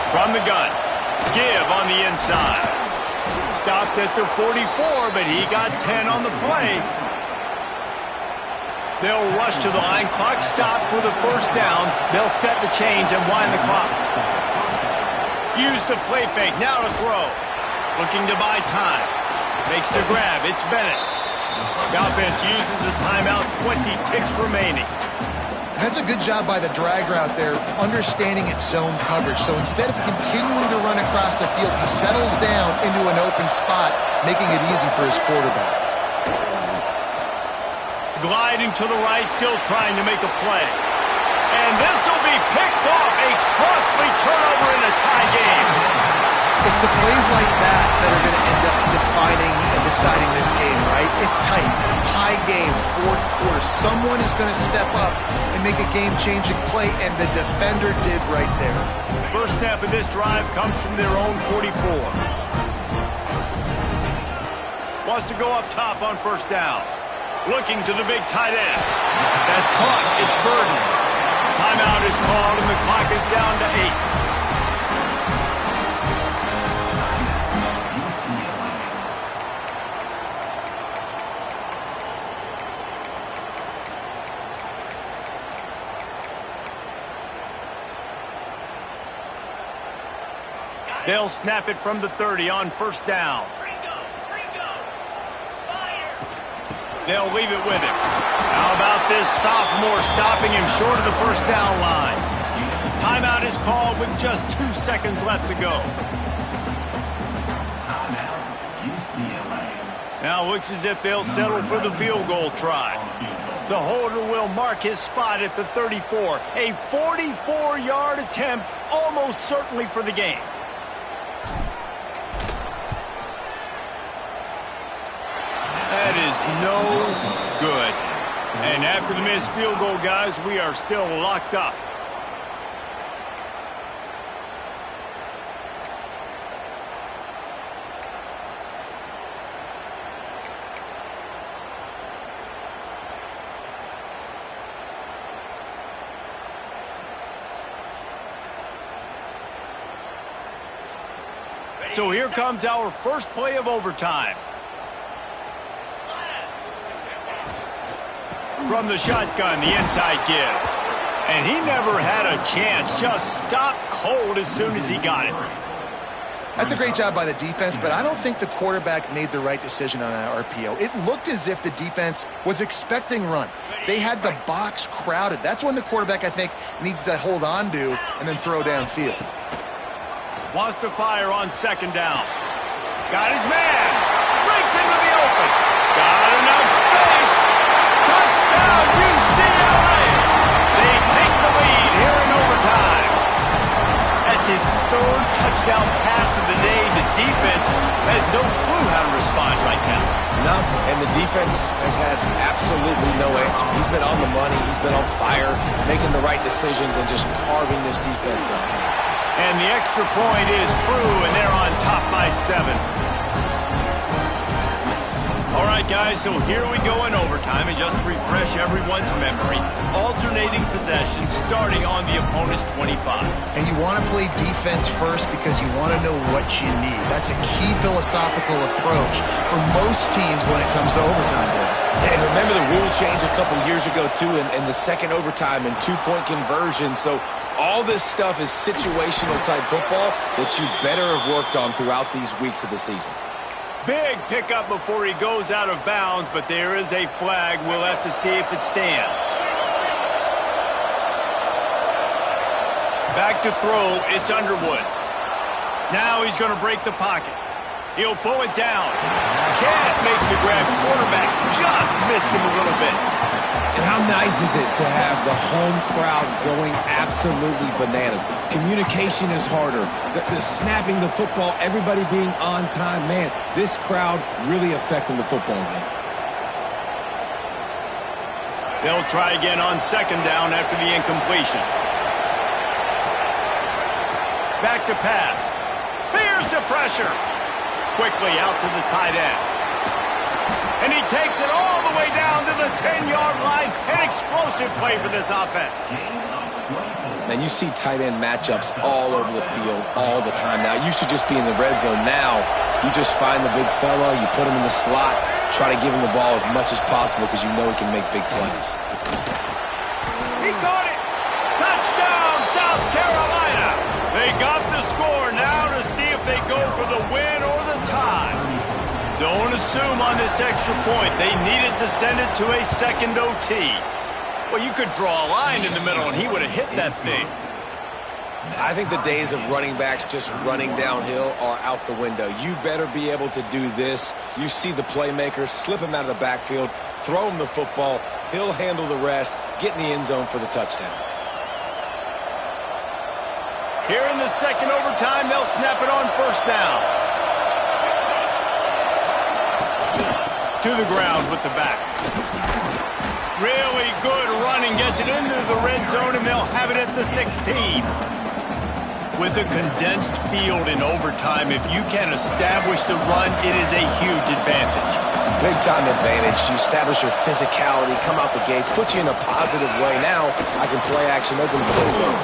From the gun. Give on the inside. Stopped at the 44, but he got 10 on the play. They'll rush to the line. Clock stopped for the first down. They'll set the chains and wind the clock. Use the play fake. Now to throw. Looking to buy time. Makes the grab. It's Bennett. The offense uses a timeout. 20 ticks remaining. And that's a good job by the drag route there, understanding its zone coverage. So instead of continuing to run across the field, he settles down into an open spot, making it easy for his quarterback. Gliding to the right, still trying to make a play. And this will be picked off. A costly turnover in a tie game. It's the plays like that that are going to end up defining and deciding this game, right? It's tight. Tie game, fourth quarter. Someone is going to step up and make a game-changing play, and the defender did right there. First snap of this drive comes from their own 44. Wants to go up top on first down. Looking to the big tight end. That's caught. It's Burden. Timeout is called, and the clock is down to 8. They'll snap it from the 30 on first down. They'll leave it with him. How about this sophomore stopping him short of the first down line? Timeout is called with just 2 seconds left to go. Now looks as if they'll settle for the field goal try. The holder will mark his spot at the 34. A 44-yard attempt, almost certainly for the game. That is no good. And after the missed field goal, guys, we are still locked up. So here comes our first play of overtime. From the shotgun, the inside give. And he never had a chance. Just stopped cold as soon as he got it. That's a great job by the defense, but I don't think the quarterback made the right decision on that RPO. It looked as if the defense was expecting run. They had the box crowded. That's when the quarterback, I think, needs to hold on to and then throw downfield. Wants to fire on second down. Got his man. Breaks into the open. Got enough space. Touchdown, UCLA! They take the lead here in overtime. That's his third touchdown pass of the day. The defense has no clue how to respond right now. No, and the defense has had absolutely no answer. He's been on the money. He's been on fire, making the right decisions and just carving this defense up. And the extra point is true, and they're on top by 7. All right, guys, so here we go in overtime, and just to refresh everyone's memory, alternating possession starting on the opponent's 25. And you want to play defense first because you want to know what you need. That's a key philosophical approach for most teams when it comes to overtime. Yeah, and remember the rule change a couple years ago, too, in the second overtime and two-point conversion. So all this stuff is situational type football that you better have worked on throughout these weeks of the season. Big pickup before he goes out of bounds, but there is a flag. We'll have to see if it stands. Back to throw, it's Underwood. Now he's going to break the pocket. He'll pull it down. Can't make the grab. Quarterback just missed him a little bit. And how nice is it to have the home crowd going absolutely bananas? Communication is harder. The snapping the football, everybody being on time. Man, this crowd really affecting the football game. They'll try again on second down after the incompletion. Back to pass. Here's the pressure. Quickly out to the tight end. And he takes it all the way down to the 10-yard line. An explosive play for this offense. Man, you see tight end matchups all over the field all the time now. It used to just be in the red zone. Now, you just find the big fella, you put him in the slot, try to give him the ball as much as possible because you know he can make big plays. He caught it. Touchdown, South Carolina. They got the score. Now to see if they go for the win or the tie. Don't assume on this extra point. They needed to send it to a second OT. Well, you could draw a line in the middle, and he would have hit that thing. I think the days of running backs just running downhill are out the window. You better be able to do this. You see the playmakers, slip him out of the backfield, throw him the football. He'll handle the rest, get in the end zone for the touchdown. Here in the second overtime, they'll snap it on first down. To the ground with the back. Really good running, gets it into the red zone, and they'll have it at the 16. With a condensed field in overtime, if you can establish the run, it is a huge advantage. Big-time advantage. You establish your physicality, come out the gates, put you in a positive way. Now, I can play action, opens the door.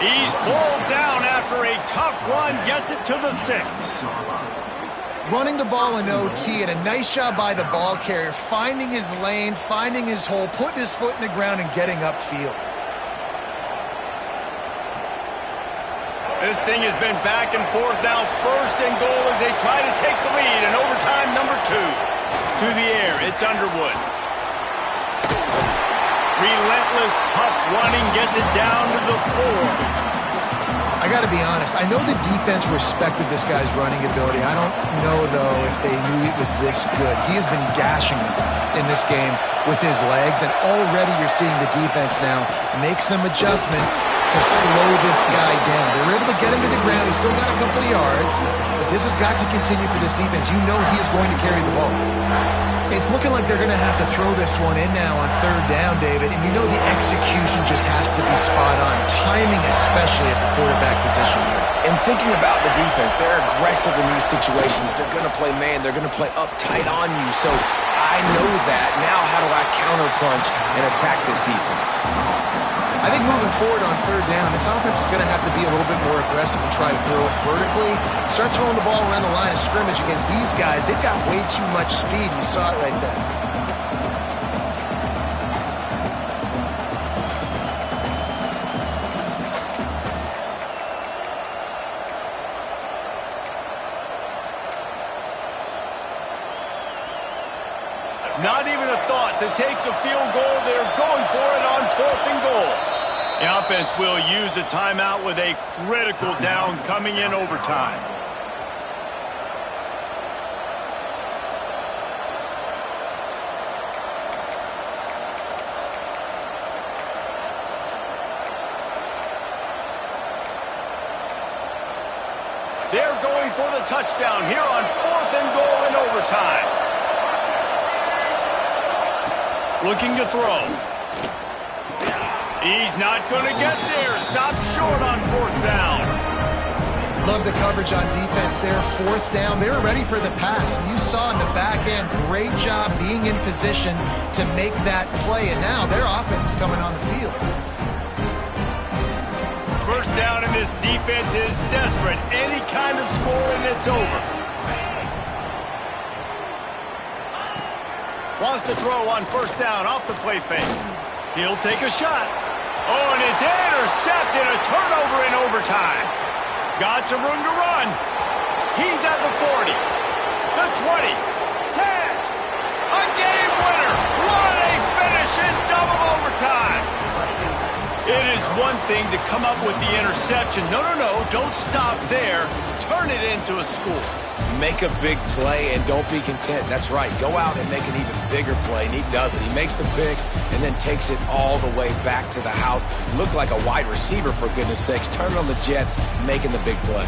He's pulled down after a tough run, gets it to the 6. Running the ball in OT, and a nice job by the ball carrier, finding his lane, finding his hole, putting his foot in the ground, and getting upfield. This thing has been back and forth now. First and goal as they try to take the lead in overtime number 2. To the air, it's Underwood. Relentless, tough running, gets it down to the 4. I got to be honest, I know the defense respected this guy's running ability. I don't know, though, if they knew it was this good. He has been gashing them in this game with his legs, and already you're seeing the defense now make some adjustments to slow this guy down. They were able to get him to the ground. He's still got a couple of yards, but this has got to continue for this defense. You know he is going to carry the ball. It's looking like they're going to have to throw this one in now on third down, David, and you know the execution just has to be spot on. Timing, especially at the quarterback position here. And thinking about the defense, they're aggressive in these situations. They're going to play man. They're going to play uptight on you. So I know that. Now how do I counterpunch and attack this defense? I think moving forward on third down, this offense is going to have to be a little bit more aggressive and try to throw it vertically. Start throwing the ball around the line of scrimmage against these guys. They've got way too much speed. You saw it right there. Not even a thought to take the field goal. They're going for it on 4th and goal. The offense will use a timeout with a critical down coming in overtime. They're going for the touchdown here on 4th and goal in overtime. Looking to throw. He's not going to get there. Stopped short on 4th down. Love the coverage on defense there. 4th down. They were ready for the pass. You saw in the back end, great job being in position to make that play. And now their offense is coming on the field. First down, and this defense is desperate. Any kind of score, and it's over. Wants to throw on 1st down off the play fake. He'll take a shot. Oh, and it's intercepted. A turnover in overtime. Got some room to run. He's at the 40, the 20, 10. A game winner. What a finish in double overtime. It is one thing to come up with the interception. No, don't stop there. Turn it into a score. Make a big play and don't be content. That's right. Go out and make an even bigger play. And he does it. He makes the pick and then takes it all the way back to the house. Looked like a wide receiver, for goodness sakes. Turn on the Jets, making the big play.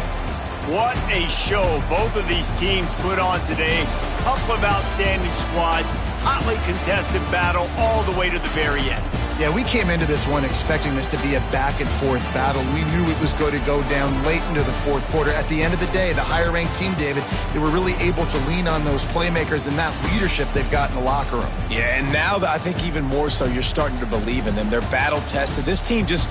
What a show both of these teams put on today. Couple of outstanding squads. Hotly contested battle all the way to the very end. Yeah, we came into this one expecting this to be a back-and-forth battle. We knew it was going to go down late into the 4th quarter. At the end of the day, the higher-ranked team, David, they were really able to lean on those playmakers and that leadership they've got in the locker room. Yeah, and now I think even more so, you're starting to believe in them. They're battle-tested. This team just